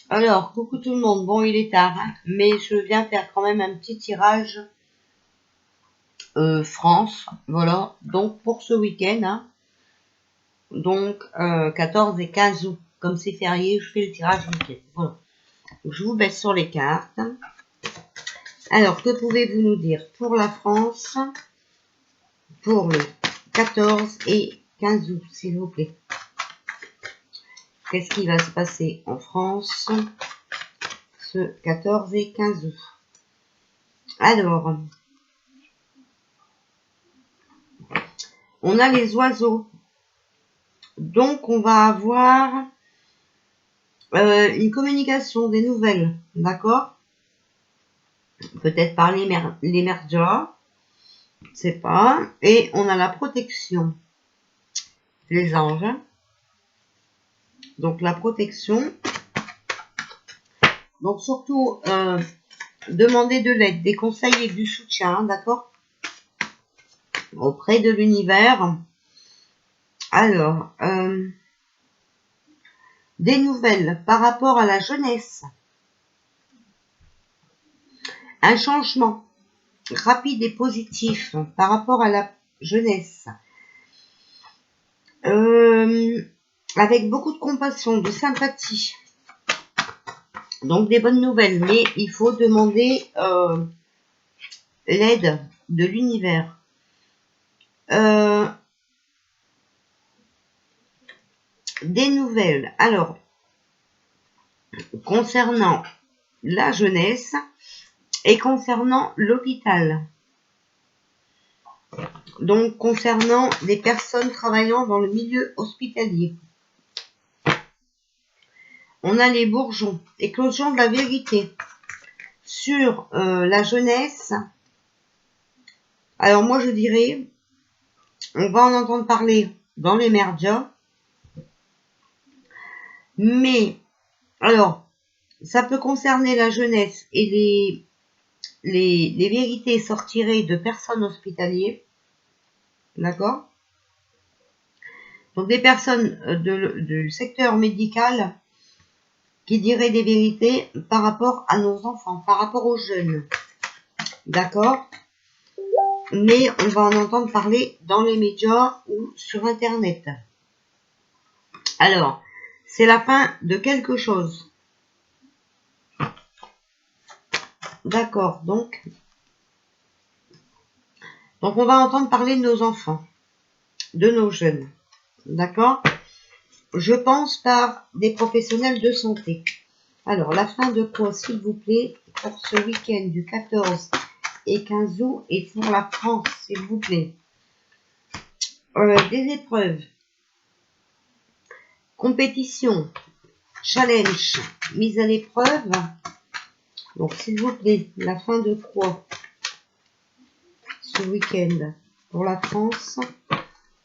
Alors, coucou tout le monde. Bon, il est tard, hein, mais je viens faire quand même un petit tirage France. Voilà. Donc, pour ce week-end, hein, donc 14 et 15 août. Comme c'est férié, je fais le tirage week-end. Voilà. Donc, je vous baisse sur les cartes. Alors, que pouvez-vous nous dire pour la France, pour le 14 et 15 août, s'il vous plaît? Qu'est-ce qui va se passer en France ce 14 et 15 août? Alors, on a les oiseaux. Donc, on va avoir une communication, des nouvelles, d'accord? Peut-être par les merdias, je sais pas. Et on a la protection, les anges. Donc, la protection. Donc, surtout, demander de l'aide, des conseils et du soutien, d'accord? Auprès de l'univers. Alors, des nouvelles par rapport à la jeunesse. Un changement rapide et positif par rapport à la jeunesse. Avec beaucoup de compassion, de sympathie. Donc des bonnes nouvelles, mais il faut demander l'aide de l'univers. Des nouvelles. Alors, concernant la jeunesse et concernant l'hôpital. Donc, concernant les personnes travaillant dans le milieu hospitalier. On a les bourgeons, éclosion de la vérité. Sur la jeunesse, alors moi je dirais, on va en entendre parler dans les merdias, mais alors ça peut concerner la jeunesse et les vérités sortiraient de personnes hospitalières, d'accord? Donc des personnes du secteur médical qui diraient des vérités par rapport à nos enfants, par rapport aux jeunes, d'accord? Mais on va en entendre parler dans les médias ou sur Internet. Alors, c'est la fin de quelque chose. D'accord, donc on va entendre parler de nos enfants, de nos jeunes. D'accord? Je pense par des professionnels de santé. Alors, la fin de quoi, s'il vous plaît, pour ce week-end du 14 et 15 août et pour la France, s'il vous plaît? Des épreuves, compétition, challenge, mise à l'épreuve. Donc, s'il vous plaît, la fin de quoi ce week-end pour la France,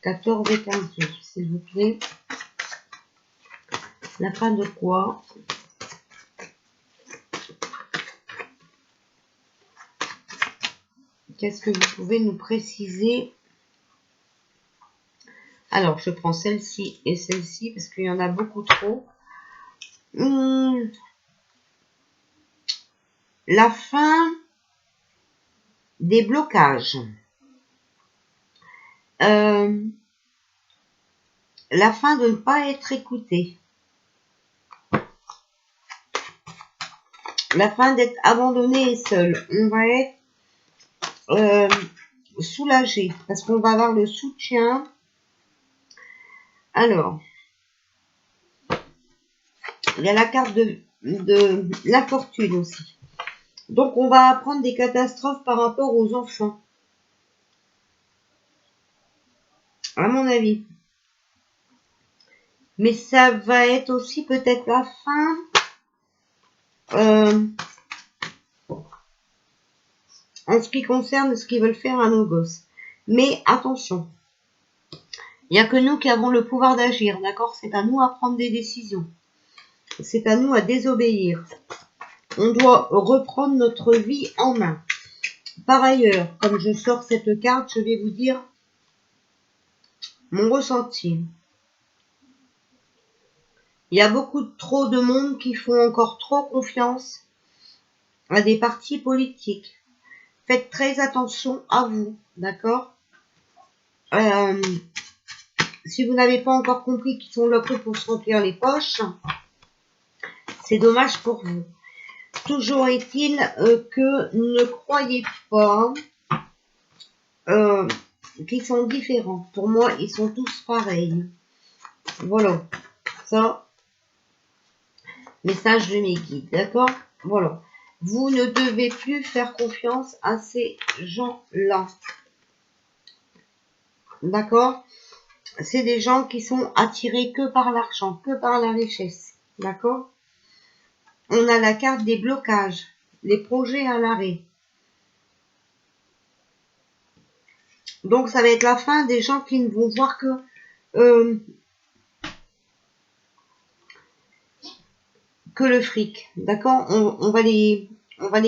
14 et 15 août, s'il vous plaît? La fin de quoi? Qu'est-ce que vous pouvez nous préciser? Alors, je prends celle-ci et celle-ci parce qu'il y en a beaucoup trop. La fin des blocages. La fin de ne pas être écouté. La fin d'être abandonné et seul. On va être soulagé parce qu'on va avoir le soutien. Alors, il y a la carte de la fortune aussi. Donc, on va apprendre des catastrophes par rapport aux enfants. À mon avis. Mais ça va être aussi peut-être la fin en ce qui concerne ce qu'ils veulent faire à nos gosses. Mais attention, il n'y a que nous qui avons le pouvoir d'agir, d'accord? C'est à nous à prendre des décisions. C'est à nous à désobéir. On doit reprendre notre vie en main. Par ailleurs, comme je sors cette carte, je vais vous dire mon ressenti. Il y a trop de monde qui font encore trop confiance à des partis politiques. Faites très attention à vous, d'accord? Si vous n'avez pas encore compris qu'ils sont là que pour se remplir les poches, c'est dommage pour vous. Toujours est-il que ne croyez pas qu'ils sont différents. Pour moi, ils sont tous pareils. Voilà. Ça, message de mes guides, d'accord? Voilà. Vous ne devez plus faire confiance à ces gens-là. D'accord? C'est des gens qui sont attirés que par l'argent, que par la richesse. D'accord? On a la carte des blocages, les projets à l'arrêt. Donc, ça va être la fin des gens qui ne vont voir que le fric. D'accord? On va les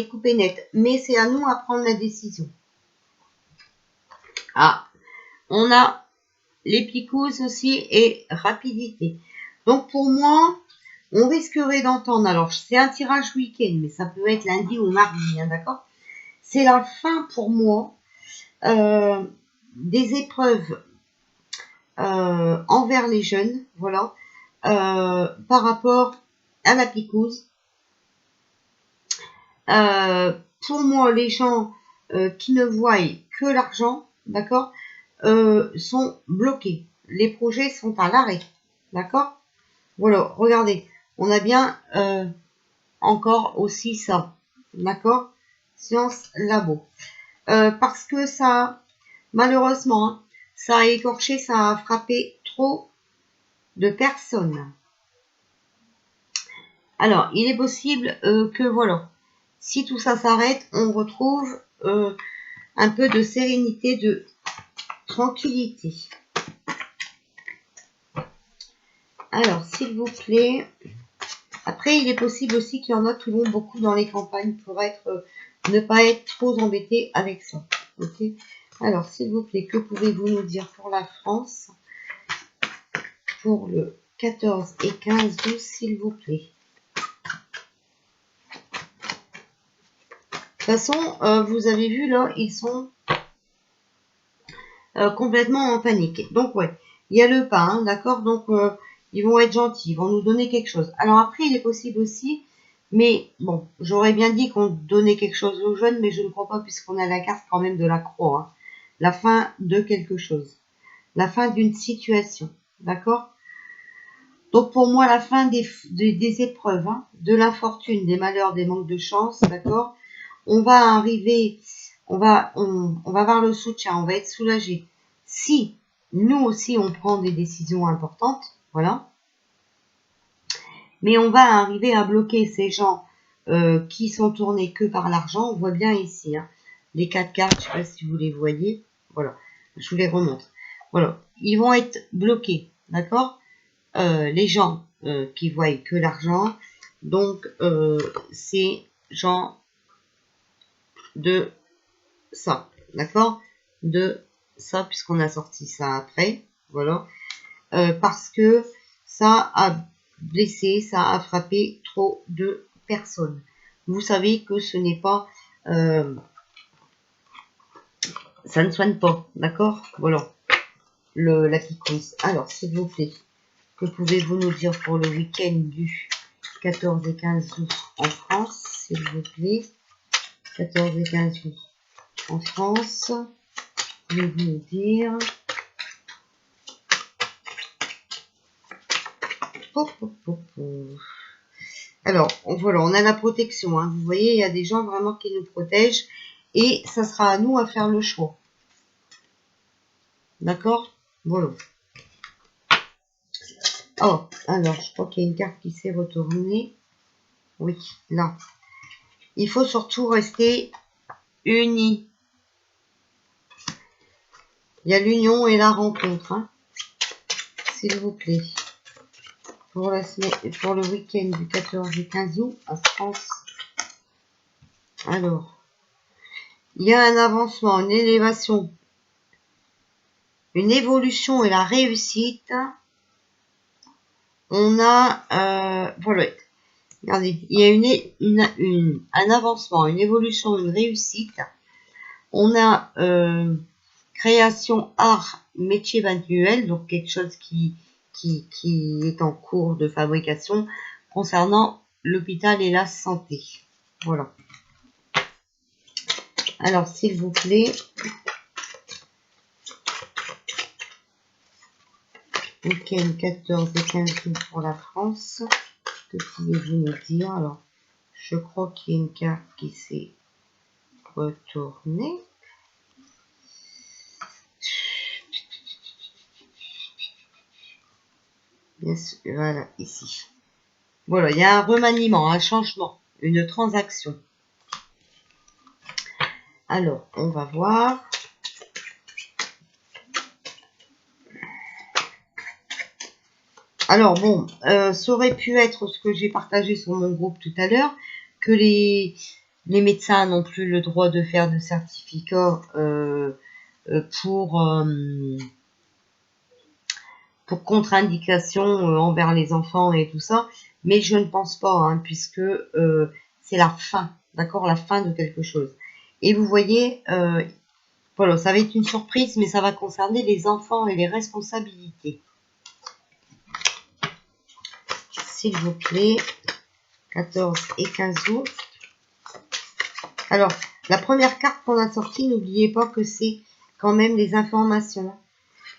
couper net. Mais c'est à nous à prendre la décision. Ah, on a les picousses aussi et rapidité. Donc, pour moi, on risquerait d'entendre, alors c'est un tirage week-end, mais ça peut être lundi ou mardi, hein, d'accord? C'est la fin pour moi des épreuves envers les jeunes, voilà, par rapport à la picouse. Pour moi, les gens qui ne voient que l'argent, d'accord, sont bloqués. Les projets sont à l'arrêt, d'accord? Voilà, regardez, on a bien encore aussi ça, d'accord? Science Labo. Parce que ça, malheureusement, hein, ça a écorché, ça a frappé trop de personnes. Alors, il est possible que, voilà, si tout ça s'arrête, on retrouve un peu de sérénité, de tranquillité. Alors, s'il vous plaît, après, il est possible aussi qu'il y en a qui vont beaucoup dans les campagnes pour être, ne pas être trop embêtés avec ça. Ok. Alors, s'il vous plaît, que pouvez-vous nous dire pour la France, pour le 14 et 15 août, s'il vous plaît? De toute façon, vous avez vu là, ils sont complètement en panique. Donc, ouais, il y a le pain, hein, d'accord? Donc, ils vont être gentils, ils vont nous donner quelque chose. Alors après, il est possible aussi, mais bon, j'aurais bien dit qu'on donnait quelque chose aux jeunes, mais je ne crois pas puisqu'on a la carte quand même de la croix. Hein. La fin de quelque chose. La fin d'une situation, d'accord? Donc pour moi, la fin des épreuves, hein, de l'infortune, des malheurs, des manques de chance, d'accord? On va arriver, on va avoir le soutien, on va être soulagé. Si nous aussi on prend des décisions importantes, voilà. Mais on va arriver à bloquer ces gens qui sont tournés que par l'argent. On voit bien ici, hein, les 4 cartes, je ne sais pas si vous les voyez. Voilà, je vous les remontre. Voilà, ils vont être bloqués, d'accord? Les gens qui voient que l'argent, donc ces gens de ça, d'accord? De ça, puisqu'on a sorti ça après, voilà. Parce que ça a blessé, ça a frappé trop de personnes. Vous savez que ce n'est pas... ça ne soigne pas, d'accord? Voilà, la picouse. Alors, s'il vous plaît, que pouvez-vous nous dire pour le week-end du 14 et 15 août en France, s'il vous plaît? 14 et 15 août en France. Pouvez-vous nous dire... Alors, voilà, on a la protection. Hein. Vous voyez, il y a des gens vraiment qui nous protègent. Et ça sera à nous à faire le choix. D'accord? Voilà. Oh, alors, je crois qu'il y a une carte qui s'est retournée. Oui, là. Il faut surtout rester unis. Il y a l'union et la rencontre. Hein. S'il vous plaît. Pour la semaine, pour le week-end du 14 et 15 août en France. Alors, il y a un avancement, une élévation, une évolution et la réussite. On a, voilà, regardez, il y a un avancement, une évolution, une réussite. On a création, art, métier manuel, donc quelque chose qui est en cours de fabrication concernant l'hôpital et la santé. Voilà. Alors, s'il vous plaît, week-end 14 et 15 août pour la France. Que pouvez-vous me dire? Alors, je crois qu'il y a une carte qui s'est retournée. Yes, voilà, ici. Voilà, il y a un remaniement, un changement, une transaction. Alors, on va voir. Alors, bon, ça aurait pu être ce que j'ai partagé sur mon groupe tout à l'heure, que les médecins n'ont plus le droit de faire de certificat pour contre-indication envers les enfants et tout ça, mais je ne pense pas, hein, puisque c'est la fin, d'accord, la fin de quelque chose. Et vous voyez, voilà, ça va être une surprise, mais ça va concerner les enfants et les responsabilités. S'il vous plaît, 14 et 15 août. Alors, la première carte qu'on a sortie, n'oubliez pas que c'est quand même les informations.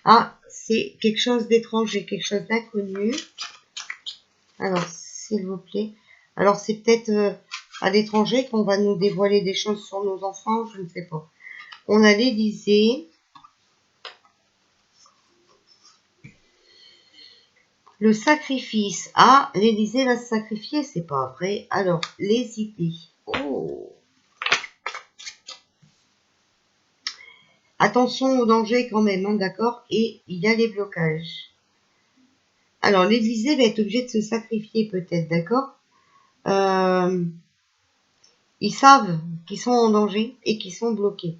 Ah, c'est quelque chose d'étranger, quelque chose d'inconnu. Alors, s'il vous plaît. Alors, c'est peut-être à l'étranger qu'on va nous dévoiler des choses sur nos enfants, je ne sais pas. On a l'Élysée. Le sacrifice. Ah, l'Élysée va se sacrifier, c'est pas vrai. Alors, les idées. Oh. Attention au danger quand même, hein, d'accord? Et il y a les blocages. Alors, l'Élysée va être obligé de se sacrifier peut-être, d'accord? Ils savent qu'ils sont en danger et qu'ils sont bloqués,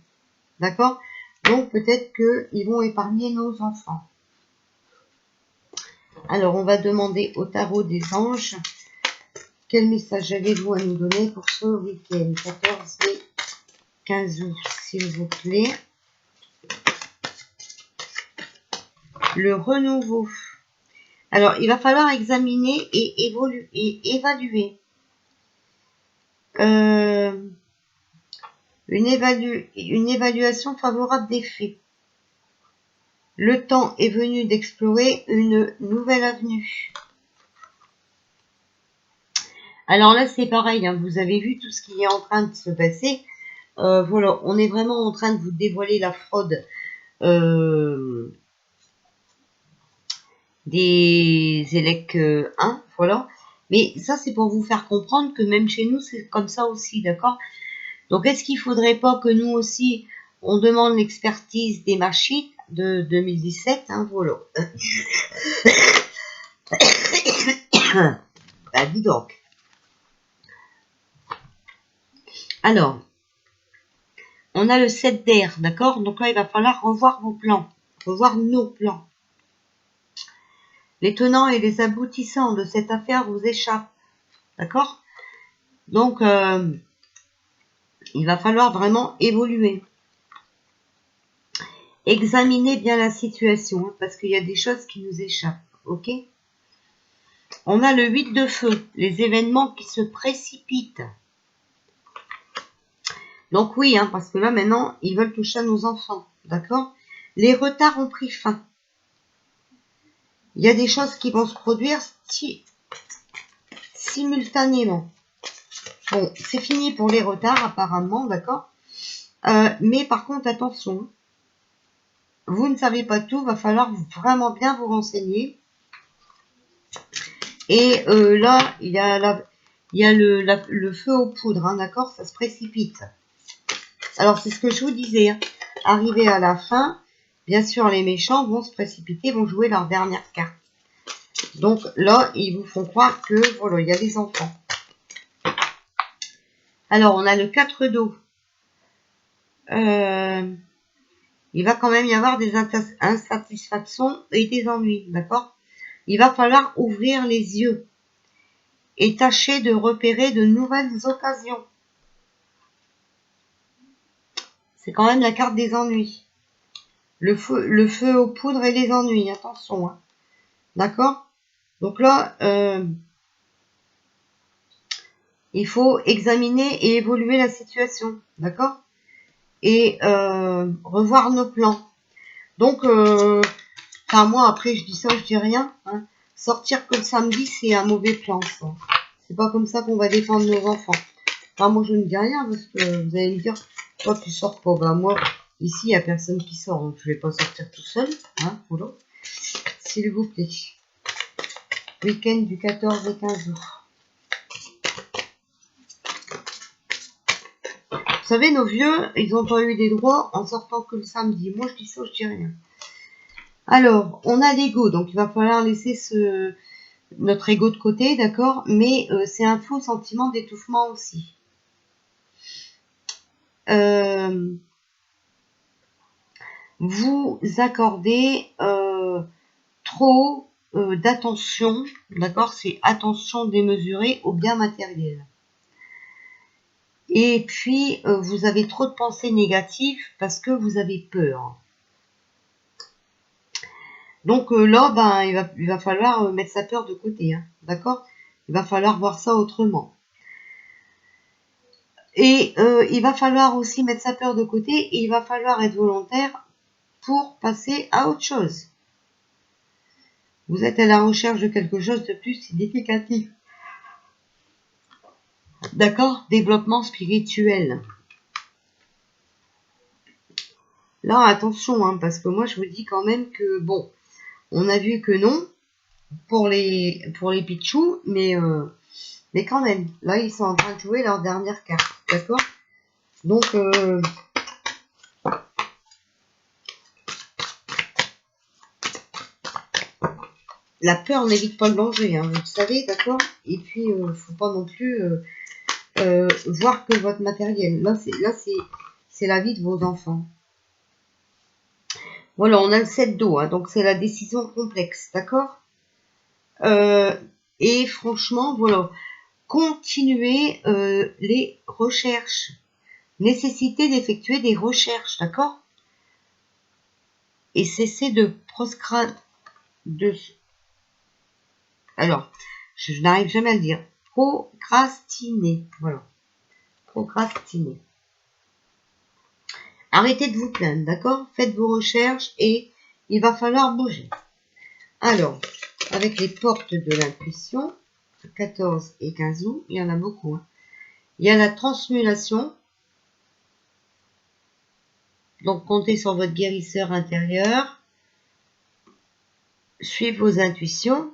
d'accord? Donc, peut-être qu'ils vont épargner nos enfants. Alors, on va demander au tarot des anges quel message avez-vous à nous donner pour ce week-end 14 et 15 août, s'il vous plaît. Le renouveau. Alors, il va falloir examiner et évaluer. Une évaluation favorable des faits. Le temps est venu d'explorer une nouvelle avenue. Alors là, c'est pareil, hein, vous avez vu tout ce qui est en train de se passer. Voilà, on est vraiment en train de vous dévoiler la fraude des ELEC 1, voilà. Mais ça, c'est pour vous faire comprendre que même chez nous, c'est comme ça aussi, d'accord? Donc, est-ce qu'il ne faudrait pas que nous aussi, on demande l'expertise des machines de 2017, hein, voilà. Bah, dis donc. Alors, on a le 7 d'air, d'accord? Donc là, il va falloir revoir vos plans, revoir nos plans. Les tenants et les aboutissants de cette affaire vous échappent, d'accord? Donc, il va falloir vraiment évoluer. Examinez bien la situation, hein, parce qu'il y a des choses qui nous échappent, ok? On a le 8 de feu, les événements qui se précipitent. Donc oui, hein, parce que là, maintenant, ils veulent toucher à nos enfants, d'accord? Les retards ont pris fin. Il y a des choses qui vont se produire simultanément. Bon, c'est fini pour les retards, apparemment, d'accord? Mais par contre, attention, vous ne savez pas tout, va falloir vraiment bien vous renseigner. Et là, il y a le feu aux poudres, hein, d'accord? Ça se précipite. Alors, c'est ce que je vous disais. Hein. Arrivé à la fin, bien sûr, les méchants vont se précipiter, vont jouer leur dernière carte. Donc là, ils vous font croire que, voilà, il y a des enfants. Alors, on a le 4 d'eau. Il va quand même y avoir des insatisfactions et des ennuis, d'accord? il va falloir ouvrir les yeux et tâcher de repérer de nouvelles occasions. C'est quand même la carte des ennuis. Le feu aux poudres et les ennuis, attention. Hein. D'accord? Donc là, il faut examiner et évoluer la situation. D'accord? Et revoir nos plans. Donc, moi, après, je dis ça, je dis rien. Hein. Sortir que le samedi, c'est un mauvais plan, ça. C'est pas comme ça qu'on va défendre nos enfants. Enfin, moi, je ne dis rien, parce que vous allez me dire, toi, tu sors pas. Ben, moi, ici, il n'y a personne qui sort, donc je vais pas sortir tout seul. Hein, voilà. S'il vous plaît. Week-end du 14 et 15 août. Vous savez, nos vieux, ils n'ont pas eu des droits en sortant que le samedi. Moi, je dis ça, je dis rien. Alors, on a l'ego, donc il va falloir laisser notre ego de côté, d'accord? Mais c'est un faux sentiment d'étouffement aussi. Vous accordez trop d'attention, d'accord? C'est attention démesurée au bien matériel. Et puis, vous avez trop de pensées négatives parce que vous avez peur. Donc là, ben, il va falloir mettre sa peur de côté, hein, d'accord? Il va falloir voir ça autrement. Et il va falloir aussi mettre sa peur de côté et il va falloir être volontaire pour passer à autre chose. Vous êtes à la recherche de quelque chose de plus significatif. D'accord? Développement spirituel. Là, attention, hein, parce que moi, je vous dis quand même que, bon, on a vu que non pour les pitchous, mais quand même, là, ils sont en train de jouer leur dernière carte, d'accord? Donc, la peur n'évite pas le danger, hein, vous le savez, d'accord? Et puis, faut pas non plus voir que votre matériel. Là, c'est la vie de vos enfants. Voilà, on a le 7 d'eau, hein, donc c'est la décision complexe, d'accord? Et franchement, voilà, continuez les recherches. Nécessité d'effectuer des recherches, d'accord? Et cessez de alors, je n'arrive jamais à le dire. Procrastiner, voilà. Procrastiner. Arrêtez de vous plaindre, d'accord? Faites vos recherches et il va falloir bouger. Alors, avec les portes de l'intuition, 14 et 15 août, il y en a beaucoup. Hein. Il y a la transmutation. Donc, comptez sur votre guérisseur intérieur. Suivez vos intuitions.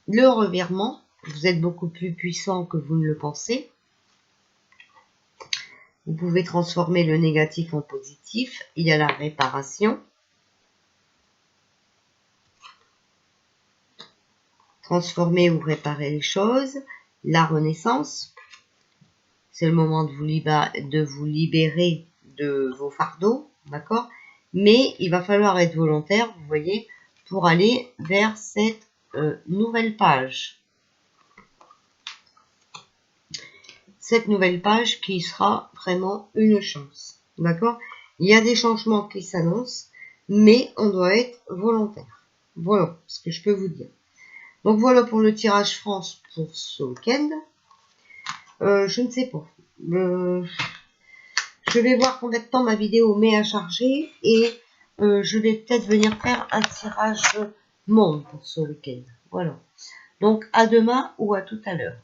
Le revirement. Vous êtes beaucoup plus puissant que vous ne le pensez. Vous pouvez transformer le négatif en positif. Il y a la réparation. Transformer ou réparer les choses. La renaissance. C'est le moment de vous libérer de vos fardeaux, d'accord? Mais il va falloir être volontaire, vous voyez, pour aller vers cette nouvelle page. Cette nouvelle page qui sera vraiment une chance, d'accord? Il y a des changements qui s'annoncent, mais on doit être volontaire. Voilà ce que je peux vous dire. Donc voilà pour le tirage France pour ce week-end. Je ne sais pas. Je vais voir combien de temps ma vidéo met à charger et je vais peut-être venir faire un tirage monde pour ce week-end. Voilà. Donc à demain ou à tout à l'heure.